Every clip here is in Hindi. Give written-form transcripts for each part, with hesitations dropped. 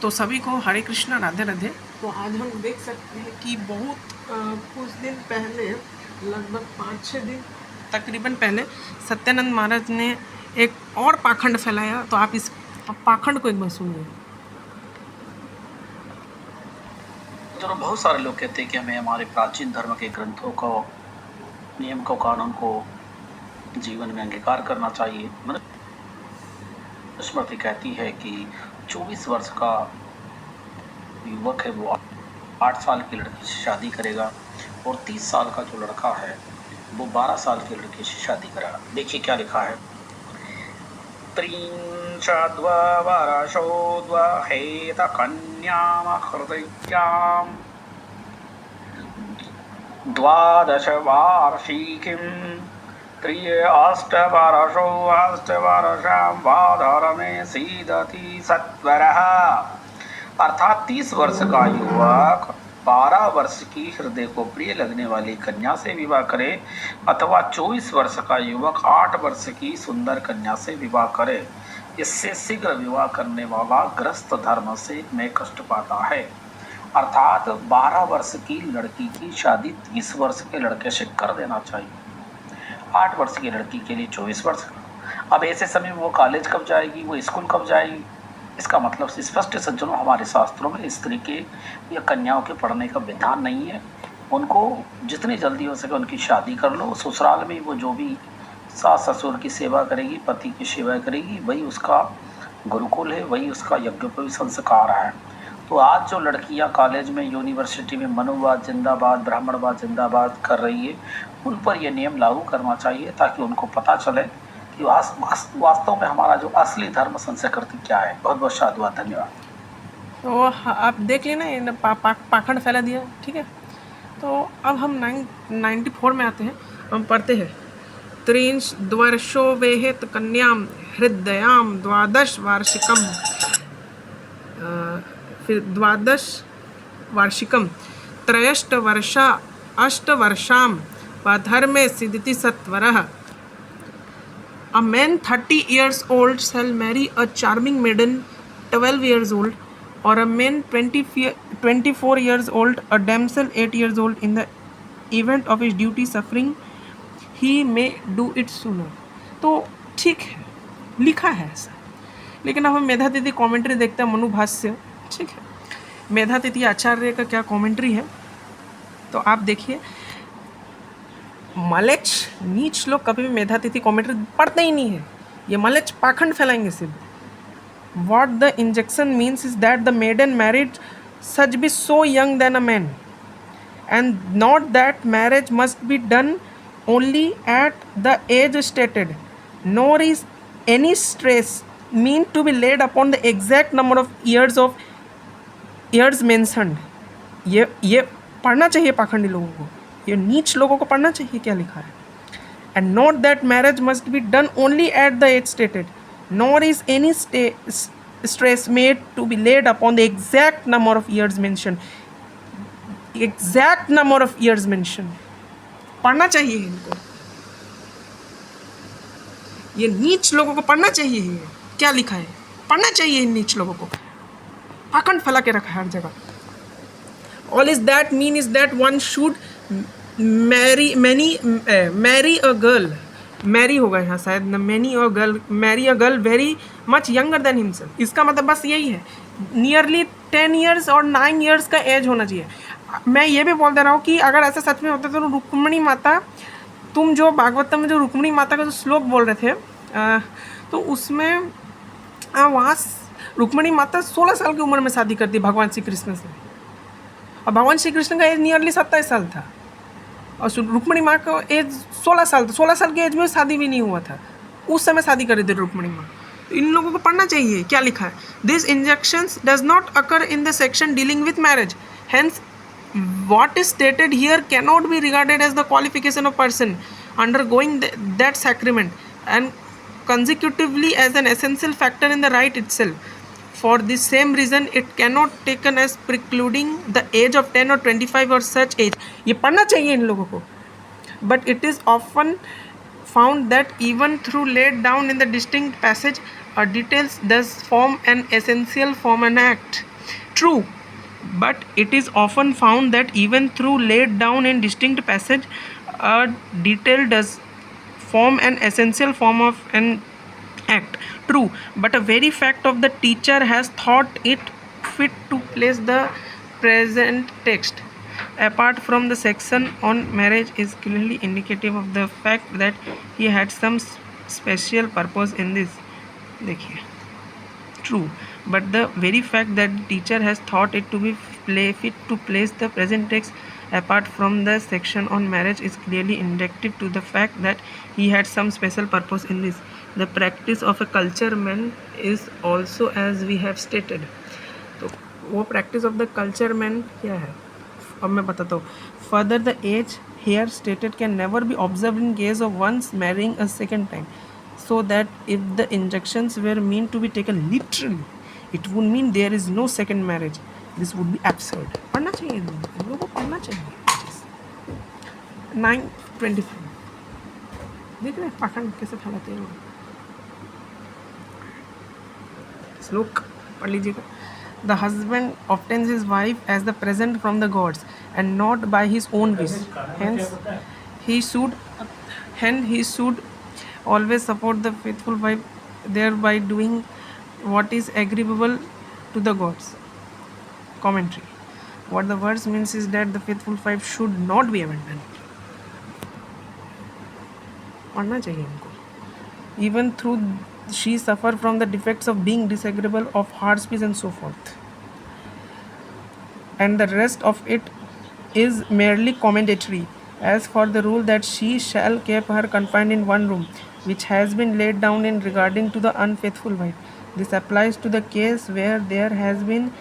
तो सभी को हरे कृष्णा, राधे राधे। तो आज हम देख सकते हैं कि बहुत कुछ दिन पहले, लगभग 5-6 दिन तकरीबन पहले, सत्यानंद महाराज ने एक और पाखंड फैलाया। तो आप इस पाखंड को एक बार सुनिए। जो बहुत सारे लोग कहते हैं कि हमें हमारे प्राचीन धर्म के ग्रंथों को, नियम को, कानून को जीवन में अंगीकार करना चाहिए। स्मृति कहती है कि 24 वर्ष का युवक है वो 8 साल की लड़की से शादी करेगा और 30 साल का जो लड़का है वो 12 साल की लड़की से शादी करेगा। देखिए क्या लिखा है। त्रिंशद्वरशोद्वहेत कन्याम हृदयाम द्वादश वार्षिकीं त्र्यष्टवर्षो अष्टवर्षां वाधर्मे सीदति सत्वरः। अर्थात 30 वर्ष का युवक 12 वर्ष की हृदय को प्रिय लगने वाली कन्या से विवाह करे अथवा 24 वर्ष का युवक 8 वर्ष की सुंदर कन्या से विवाह करे। इससे शीघ्र विवाह करने वाला ग्रस्त धर्म से में कष्ट पाता है। अर्थात 12 वर्ष की लड़की की शादी 30 वर्ष के लड़के से कर देना चाहिए। 8 वर्ष की लड़की के लिए 24 वर्ष। अब ऐसे समय में वो कॉलेज कब जाएगी, वो स्कूल कब जाएगी? इसका मतलब स्पष्ट सज्जनों, हमारे शास्त्रों में स्त्री के या कन्याओं के पढ़ने का विधान नहीं है। उनको जितनी जल्दी हो सके उनकी शादी कर लो। ससुराल में वो जो भी सास ससुर की सेवा करेगी, पति की सेवा करेगी, वही उसका गुरुकुल है, वही उसका यज्ञोपवीत संस्कार है। तो आज जो लड़कियां कॉलेज में, यूनिवर्सिटी में मनुवाद जिंदाबाद, ब्राह्मणवाद जिंदाबाद कर रही है, उन पर यह नियम लागू करना चाहिए ताकि उनको पता चले कि वास्तव में हमारा जो असली धर्म संस्कृति क्या है। बहुत बहुत साधुवाद, धन्यवाद। तो आप देख लेना, पाखंड फैला दिया, ठीक है। तो अब हम 94 में आते हैं। हम पढ़ते हैं त्रिंशद्वर्षो वेहेत कन्याम हृदयाम द्वादश वार्षिकम, फिर 12 वार्षिकम त्रयष्टवर्षा अष्टवर्षाम वाधर्मे सिद्धति सत्वरः। A man 30 years old shall marry a charming maiden 12 years old, or a man 24 years old a damsel 8 years old. In the event of his duty suffering, he may do it sooner. तो ठीक है, लिखा है ऐसा। लेकिन अब हम मेधातिथि कमेंट्री देखते हैं, मनुभाष्य, ठीक है। मेधातिथि आचार्य का क्या कमेंट्री है, तो आप देखिए। मलेच्छ नीच लोग कभी भी मेधातिथि कमेंट्री पढ़ते ही नहीं है। ये मलेच्छ पाखंड फैलाएंगे सिर्फ। What the injunction means is that the maiden married such be so young then a man, and not that marriage must be done only at the age stated, nor is any stress mean to be laid upon the exact number of years mentioned. ये पढ़ना चाहिए पाखंडी लोगों को, ये नीच लोगों को पढ़ना चाहिए क्या लिखा है। And not that marriage must be done only at the age stated, nor is any stress made to be laid upon the exact number of years mention. Exact number of years mention पढ़ना चाहिए इनको, ये नीच लोगों को पढ़ना चाहिए। ये क्या लिखा है, पढ़ना चाहिए इन नीच लोगों को। पाखंड फैला के रखा है हर जगह। All is that mean is that one should marry a girl, marry होगा यहाँ शायद, marry a girl very much younger than himself। इसका मतलब बस यही है, नियरली 10 years और 9 years का एज होना चाहिए। मैं ये भी बोल दे रहा हूँ कि अगर ऐसा सच में होता तो रुक्मिणी माता, तुम जो भागवतम में जो रुक्मिणी माता का जो श्लोक बोल रहे थे, तो उसमें वहाँ रुक्मिणी माता 16 साल की उम्र में शादी करती भगवान श्री कृष्ण से, और भगवान श्री कृष्ण का एज नियरली 27 साल था, और रुक्मिणी माँ का एज 16 साल था। 16 साल की एज में शादी भी नहीं हुआ था, उस समय शादी कर रही थी रुक्मिणी माँ। तो इन लोगों को पढ़ना चाहिए क्या लिखा है। This injections does not occur in the section dealing with marriage, hence what is stated here cannot be regarded as the qualification of person undergoing that sacrament, and consecutively as an essential factor in the rite itself. For the same reason it cannot taken as precluding the age of 10 or 25 or such age. ये पढ़ना चाहिए इन लोगों को। But it is often found that even through laid down in the distinct passage, details thus form an essential form an act. True, but it is often found that even through laid down in distinct passage, a detail does form an essential form of an act. True, but a very fact of the teacher has thought it fit to place the present text apart from the section on marriage is clearly indicative of the fact that he had some special purpose in this. देखिए, true, but the very fact that the teacher has thought it to be fit to place the present text apart from the section on marriage is clearly indicative to the fact that he had some special purpose in this. The practice of a culture man is also as we have stated. तो वो practice of the culture man क्या है, अब मैं बताता हूँ. Further, the age here stated can never be observed in case of once marrying a second time. So that if the injunctions were meant to be taken literally, it would mean there is no second marriage. This would be absurd. पढ़ना चाहिए इन लोगों को, पढ़ना चाहिए. 9:25 देख रहे हैं पाखंड कैसे फैलाते हैं लोग. श्लोक पढ़ लीजिएगा. The husband obtains his wife as the present from the gods and not by his own wish. Hence, he should always support the faithful wife, thereby doing what is agreeable to the gods. Commentary. What the verse means is that the faithful wife should not be abandoned. पढ़ना चाहिए उनको. Even through she suffer from the defects of being disagreeable, of hard speech and so forth, and the rest of it is merely commendatory. As for the rule that she shall keep her confined in one room, which has been laid down in regarding to the unfaithful wife, this applies to the case where there has been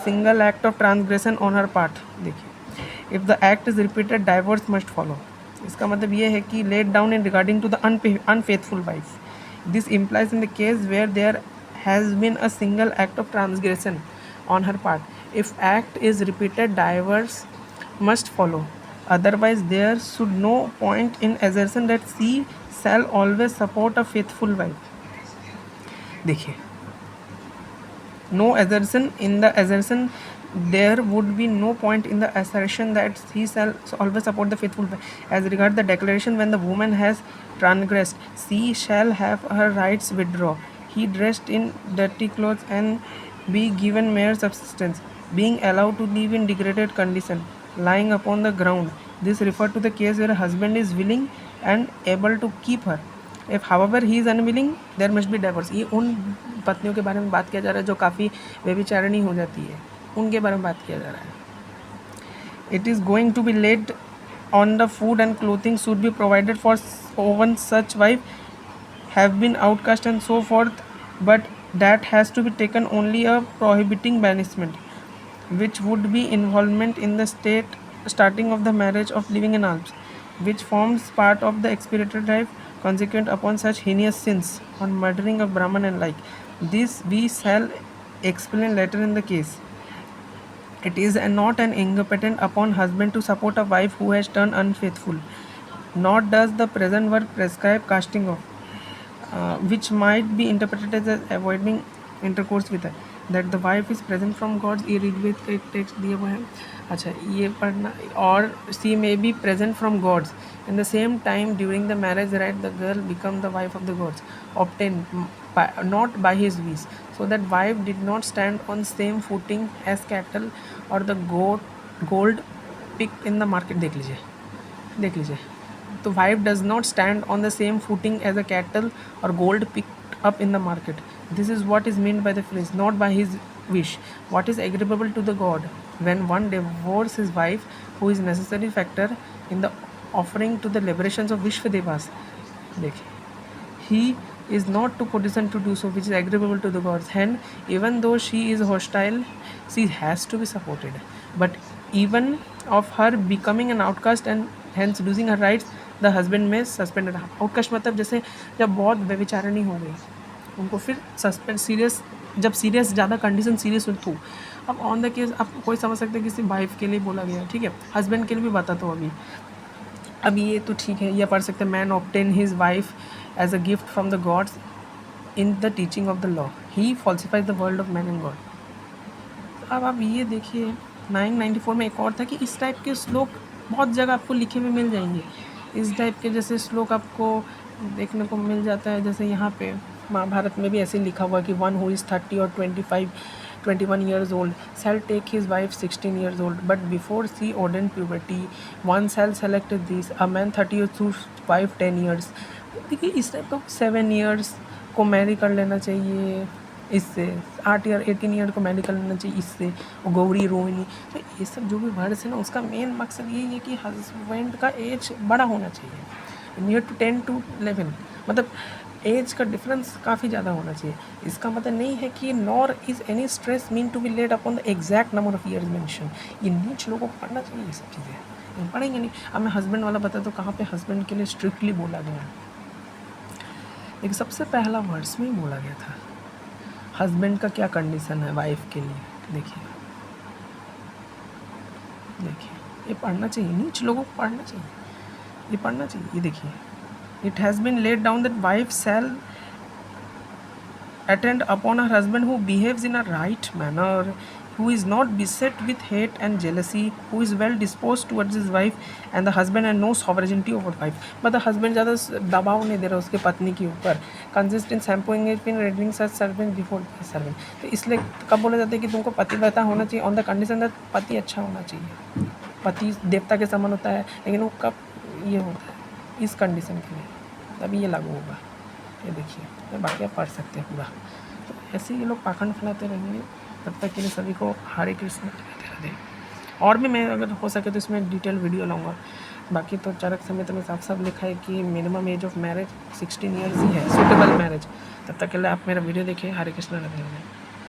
single act of transgression on her part. देखिए, if the act is repeated, divorce must follow. इसका मतलब ये है कि laid down in regarding to the unfaithful wife. This implies in the case where there has been a single act of transgression on her part. If act is repeated, divorce must follow. Otherwise, there should no point in assertion that she shall always support a faithful wife. देखिए, no assertion in the assertion, there would be no point in the assertion that he shall always support the faithful wife. As regards the declaration, when the woman has transgressed, she shall have her rights withdraw. He dressed in dirty clothes and be given mere subsistence, being allowed to live in degraded condition, lying upon the ground. This referred to the case where a husband is willing and able to keep her. If however he is unwilling, there must be divorce. ये उन पत्नियों के बारे में बात किया जा रहा है जो काफ़ी व्यभिचारिणी हो जाती है, उनके बारे में बात किया जा रहा है. It is going to be laid on the food and clothing should be provided for one such wife have been outcast and so forth, but that has to be taken only a prohibiting banishment, which would be involvement in the state starting of the marriage of living in alms, which forms part of the expiatory life consequent upon such heinous sins on murdering of Brahman and like. This we shall explain later in the case. It is not an incumbent upon husband to support a wife who has turned unfaithful, nor does the present verse prescribe casting off, which might be interpreted as avoiding intercourse with her. That the wife is present from God's, ये ऋग्वेद का एक टेक्स्ट दिया हुआ है. अच्छा, ये पढ़ना. और she may be present from God's. In the same time, during the marriage rite, the girl become the wife of the gods, obtained not by his wish. So that wife did not stand on same footing as cattle or the gold picked in the market. देख लीजिए. तो wife does not stand on the same footing as a cattle or gold picked up in the market. This is what is meant by the phrase, not by his wish. What is agreeable to the God when one divorces his wife, who is necessary factor in the offering to the liberations of Vishwadevas. देखिए, he is not to position to do so, which is agreeable to the gods. Hence, even though she is hostile, she has to be supported. But even of her becoming an outcast and hence losing her rights, the husband may suspend her. Outcast मतलब जैसे जब बहुत व्यभिचारिणी हो गई, उनको फिर सस्पेंड सीरियस, जब सीरियस ज़्यादा कंडीशन सीरियस हो. अब ऑन द केस आप कोई समझ सकते हैं किसी वाइफ के लिए बोला गया, ठीक है, हस्बैंड के लिए भी बताता हूँ. अभी ये तो ठीक है, ये पढ़ सकते हैं. Man obtain his wife as a gift from the gods in the teaching of the law, he falsifies the world of man and God. अब आप ये देखिए 994 में एक और था कि इस टाइप के श्लोक बहुत जगह आपको लिखे हुए मिल जाएंगे। इस टाइप के जैसे श्लोक आपको देखने को मिल जाता है, जैसे यहाँ पे महाभारत में भी ऐसे लिखा हुआ कि वन हु इज़ 30 और 21 years old shall take his wife 16 years old, but before she ordained puberty, one shall select this, a man 30 to wife 10 years। देखिए इस टाइप का 7 years को मैरी कर लेना चाहिए इससे, 8 ईयर 18 ईयर को मैरी कर लेना चाहिए इससे, गौरी रोहिणी। तो ये सब जो भी वर्ड्स है ना, उसका मेन मकसद यही है कि हस्बैंड का एज बड़ा होना चाहिए, नियर टू 10 to 11, मतलब एज का डिफरेंस काफ़ी ज़्यादा होना चाहिए। इसका मतलब नहीं है कि nor is any stress mean to be laid upon the exact number of years mention. ये नीच लोगों को पढ़ना चाहिए ये सब चीज़ें, हम पढ़ेंगे नहीं। अब मैं हस्बैंड वाला बता तो कहाँ पे हस्बैंड के लिए स्ट्रिक्टली बोला गया है, एक सबसे पहला वर्ड्स में ही बोला गया था हस्बैंड का क्या कंडीशन है वाइफ के लिए। देखिए ये पढ़ना चाहिए, नीच लोगों को पढ़ना चाहिए, ये पढ़ना चाहिए। ये देखिए, it has been laid down that wife shall attend upon her husband who behaves in a right manner, who is not beset with hate and jealousy, who is well disposed towards his wife and the husband and no sovereignty over wife। मतलब हस्बैंड ज़्यादा दबाव नहीं दे रहा उसके पत्नी के ऊपर, कंसिस्ट इन सैम्पोइंग it in reading such servant before servant. तो इसलिए कब बोला जाता है कि तुमको पतिव्रता होना चाहिए ऑन द कंडीशन दैट पति अच्छा होना चाहिए। पति देवता के समान होता है, लेकिन वो कब ये होता है इस कंडीशन के लिए, तभी ये लागू होगा। ये देखिए, तो बाकी आप पढ़ सकते हैं पूरा। तो ऐसे ये लोग पाखंड फैलाते रहेंगे, तब तक के लिए सभी को हरे कृष्ण राधे राधे। और भी मैं अगर हो सके तो इसमें डिटेल वीडियो लाऊंगा। बाकी तो चरक समेत में साफ साफ लिखा है कि minimum age of marriage 16 years ही है, सूटेबल मैरिज। तब तक के लिए आप मेरा वीडियो देखिए। हरे कृष्ण राधे राधे।